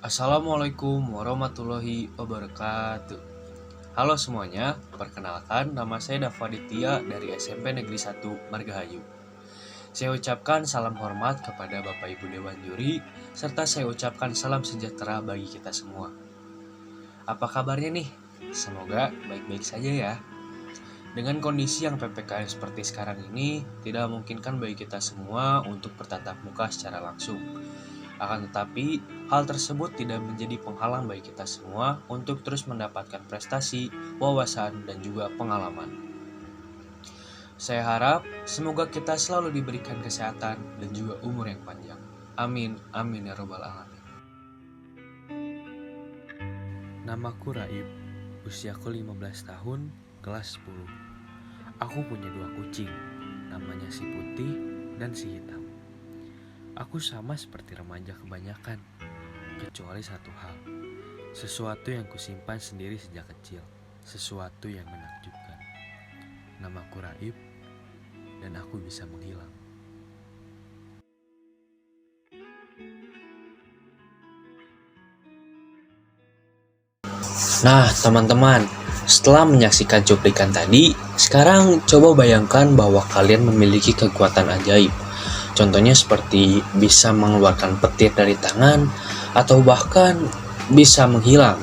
Assalamualaikum warahmatullahi wabarakatuh. Halo semuanya, perkenalkan nama saya Davaditya dari SMP Negeri 1 Margahayu. Saya ucapkan salam hormat kepada Bapak Ibu Dewan Juri, serta saya ucapkan salam sejahtera bagi kita semua. Apa kabarnya nih? Semoga baik-baik saja ya. Dengan kondisi yang PPKM seperti sekarang ini, tidak memungkinkan bagi kita semua untuk bertatap muka secara langsung. Akan tetapi, hal tersebut tidak menjadi penghalang bagi kita semua untuk terus mendapatkan prestasi, wawasan, dan juga pengalaman. Saya harap semoga kita selalu diberikan kesehatan dan juga umur yang panjang. Amin, amin ya robbal alamin. Namaku Raib, usiaku 15 tahun, kelas 10. Aku punya 2 kucing, namanya si putih dan si hitam. Aku sama seperti remaja kebanyakan, kecuali satu hal. Sesuatu yang kusimpan sendiri sejak kecil, sesuatu yang menakjubkan. Namaku Raib, dan aku bisa menghilang. Nah, teman-teman, setelah menyaksikan cuplikan tadi, sekarang coba bayangkan bahwa kalian memiliki kekuatan ajaib. Contohnya seperti bisa mengeluarkan petir dari tangan atau bahkan bisa menghilang.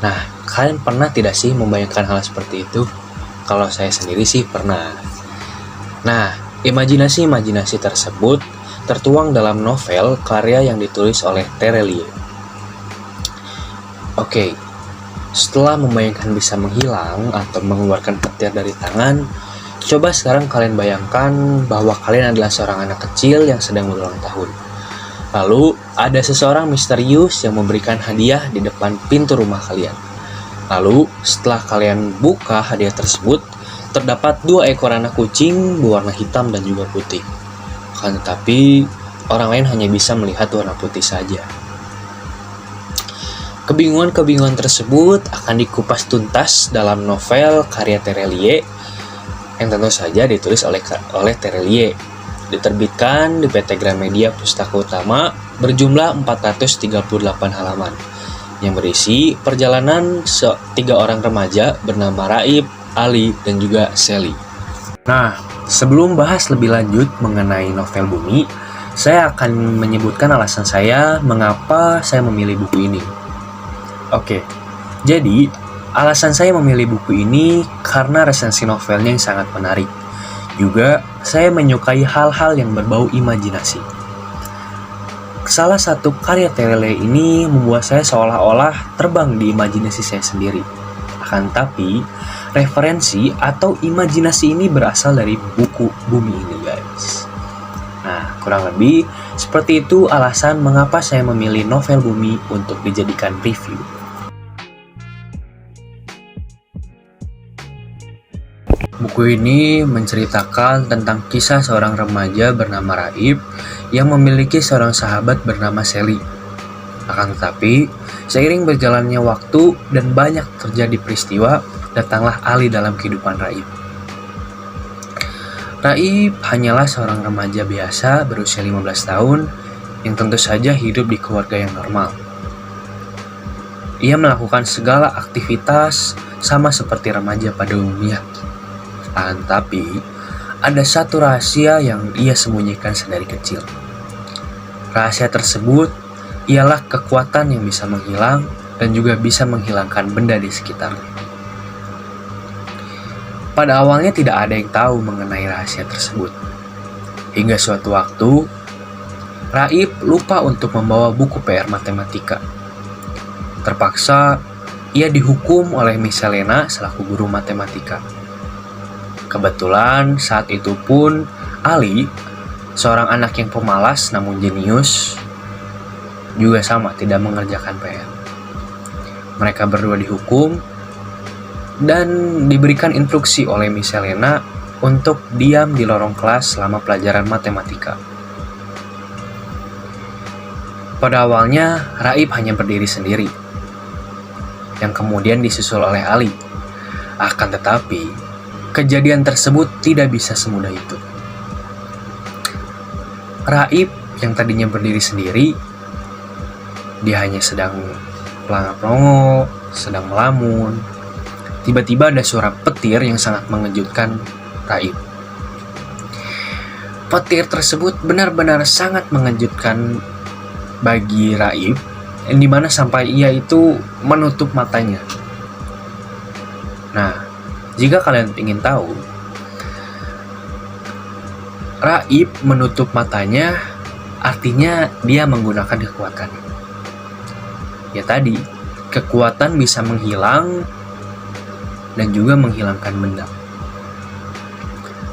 Nah, kalian pernah tidak sih membayangkan hal seperti itu? Kalau saya sendiri sih pernah. Nah, imajinasi-imajinasi tersebut tertuang dalam novel karya yang ditulis oleh Terelie. Oke, setelah membayangkan bisa menghilang atau mengeluarkan petir dari tangan, coba sekarang kalian bayangkan bahwa kalian adalah seorang anak kecil yang sedang berulang tahun. Lalu, ada seseorang misterius yang memberikan hadiah di depan pintu rumah kalian. Lalu, setelah kalian buka hadiah tersebut, terdapat 2 ekor anak kucing berwarna hitam dan juga putih. Akan tetapi, orang lain hanya bisa melihat warna putih saja. Kebingungan-kebingungan tersebut akan dikupas tuntas dalam novel karya Terelie yang tentu saja ditulis oleh Terelie. Diterbitkan di PT Gramedia Pustaka Utama berjumlah 438 halaman yang berisi perjalanan 3 orang remaja bernama Raib, Ali, dan juga Sally. Nah, sebelum bahas lebih lanjut mengenai novel Bumi, saya akan menyebutkan alasan saya mengapa saya memilih buku ini. Oke, jadi alasan saya memilih buku ini karena resensi novelnya yang sangat menarik. Juga, saya menyukai hal-hal yang berbau imajinasi. Salah satu karya Terelie ini membuat saya seolah-olah terbang di imajinasi saya sendiri. Akan tapi, referensi atau imajinasi ini berasal dari buku Bumi ini, guys. Nah, kurang lebih seperti itu alasan mengapa saya memilih novel Bumi untuk dijadikan review. Buku ini menceritakan tentang kisah seorang remaja bernama Raib yang memiliki seorang sahabat bernama Sally. Akan tetapi, seiring berjalannya waktu dan banyak terjadi peristiwa, datanglah Ali dalam kehidupan Raib. Raib hanyalah seorang remaja biasa berusia 15 tahun yang tentu saja hidup di keluarga yang normal. Ia melakukan segala aktivitas sama seperti remaja pada umumnya. Tapi, ada satu rahasia yang ia sembunyikan sedari kecil. Rahasia tersebut ialah kekuatan yang bisa menghilang dan juga bisa menghilangkan benda di sekitarnya. Pada awalnya tidak ada yang tahu mengenai rahasia tersebut. Hingga suatu waktu, Raib lupa untuk membawa buku PR matematika. Terpaksa, ia dihukum oleh Miss Selena selaku guru matematika. Kebetulan saat itu pun Ali, seorang anak yang pemalas namun jenius, juga sama tidak mengerjakan PR. Mereka berdua dihukum dan diberikan instruksi oleh Miss Selena untuk diam di lorong kelas selama pelajaran matematika. Pada awalnya, Raib hanya berdiri sendiri, yang kemudian disusul oleh Ali. Akan tetapi, kejadian tersebut tidak bisa semudah itu. Raib yang tadinya berdiri sendiri Dia hanya sedang pelangap-pelongo, sedang melamun. Tiba-tiba ada suara petir yang sangat mengejutkan Raib. Petir tersebut benar-benar sangat mengejutkan bagi Raib, yang dimana sampai ia itu menutup matanya. Nah, jika kalian ingin tahu, Raib menutup matanya artinya dia menggunakan kekuatan. Ya tadi, kekuatan bisa menghilang dan juga menghilangkan benda.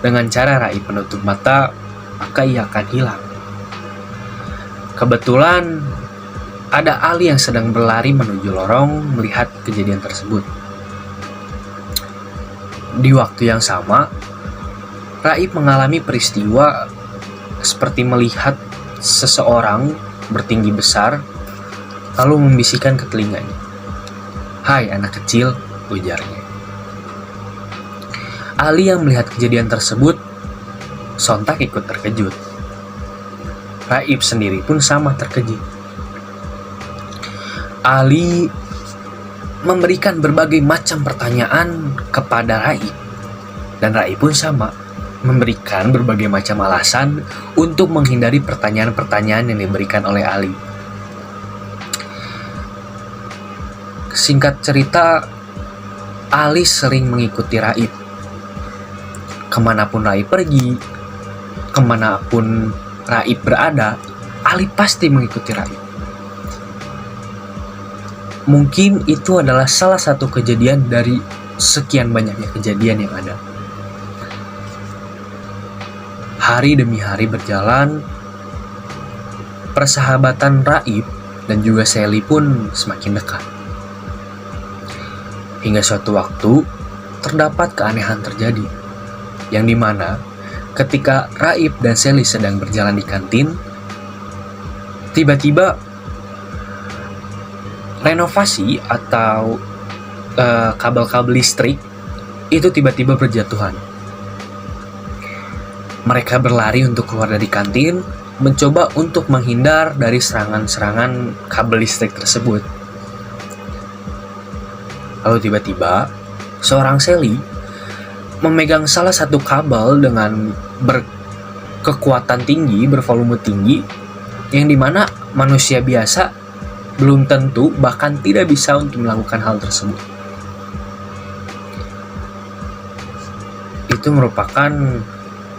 Dengan cara Raib menutup mata, maka ia akan hilang. Kebetulan ada Ali yang sedang berlari menuju lorong melihat kejadian tersebut. Di waktu yang sama, Raib mengalami peristiwa seperti melihat seseorang bertinggi besar lalu membisikkan ke telinganya. "Hai anak kecil," ujarnya. Ali yang melihat kejadian tersebut sontak ikut terkejut. Raib sendiri pun sama terkejut. Ali memberikan berbagai macam pertanyaan kepada Raib, dan Raib pun sama memberikan berbagai macam alasan untuk menghindari pertanyaan-pertanyaan yang diberikan oleh Ali. Singkat cerita, Ali sering mengikuti Raib. Kemanapun Raib pergi, kemanapun Raib berada, Ali pasti mengikuti Raib. Mungkin itu adalah salah satu kejadian dari sekian banyaknya kejadian yang ada. Hari demi hari berjalan, persahabatan Raib dan juga Sally pun semakin dekat. Hingga suatu waktu, terdapat keanehan terjadi, yang dimana ketika Raib dan Sally sedang berjalan di kantin, tiba-tiba renovasi atau kabel-kabel listrik itu tiba-tiba berjatuhan. Mereka berlari untuk keluar dari kantin, mencoba untuk menghindar dari serangan-serangan kabel listrik tersebut. Lalu tiba-tiba, seorang Sally memegang salah satu kabel dengan berkekuatan tinggi, bervolume tinggi, yang dimana manusia biasa belum tentu bahkan tidak bisa untuk melakukan hal tersebut. Itu merupakan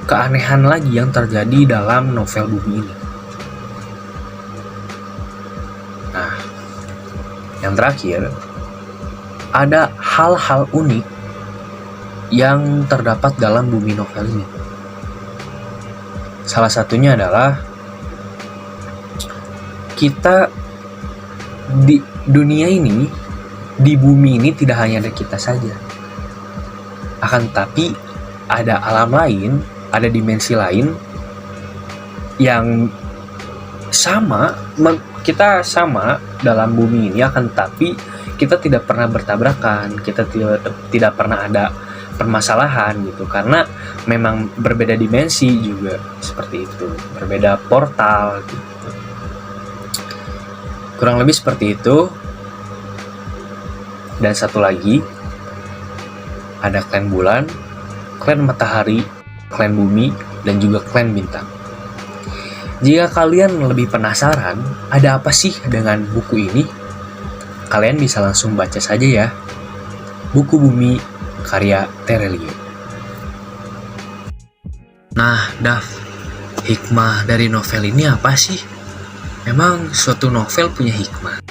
keanehan lagi yang terjadi dalam novel Bumi ini. Nah, yang terakhir, ada hal-hal unik yang terdapat dalam Bumi novel ini. Salah satunya adalah kita di dunia ini, di bumi ini tidak hanya ada kita saja. Akan tetapi ada alam lain, ada dimensi lain yang sama, kita sama dalam bumi ini, akan tetapi kita tidak pernah bertabrakan, kita tidak pernah ada permasalahan gitu, karena memang berbeda dimensi juga seperti itu, berbeda portal gitu. Kurang lebih seperti itu. Dan satu lagi, ada klan bulan, klan matahari, klan bumi, dan juga klan bintang. Jika kalian lebih penasaran ada apa sih dengan buku ini, kalian bisa langsung baca saja ya, Buku Bumi karya Terelie. Nah, Dav, hikmah dari novel ini apa sih? Memang suatu novel punya hikmah.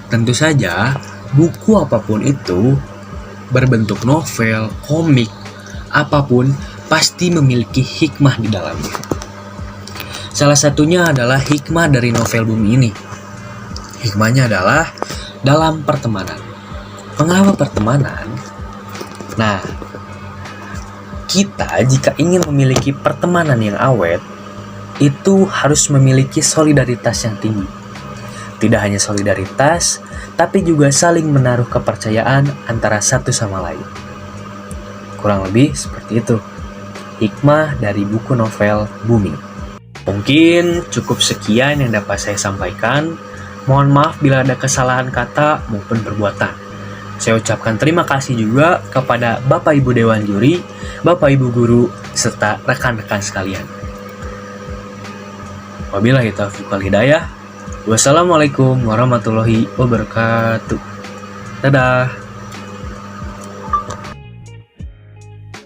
Tentu saja buku apapun itu, berbentuk novel, komik, apapun pasti memiliki hikmah di dalamnya. Salah satunya adalah hikmah dari novel Bumi ini. Hikmahnya adalah dalam pertemanan. Mengapa pertemanan? Nah, kita jika ingin memiliki pertemanan yang awet, itu harus memiliki solidaritas yang tinggi. Tidak hanya solidaritas, tapi juga saling menaruh kepercayaan antara satu sama lain. Kurang lebih seperti itu hikmah dari buku novel Bumi. Mungkin cukup sekian yang dapat saya sampaikan. Mohon maaf bila ada kesalahan kata maupun perbuatan. Saya ucapkan terima kasih juga kepada Bapak Ibu Dewan Juri, Bapak Ibu Guru, serta rekan-rekan sekalian. Wabillahi taufiq wal hidayah. Wassalamualaikum warahmatullahi wabarakatuh. Dadah.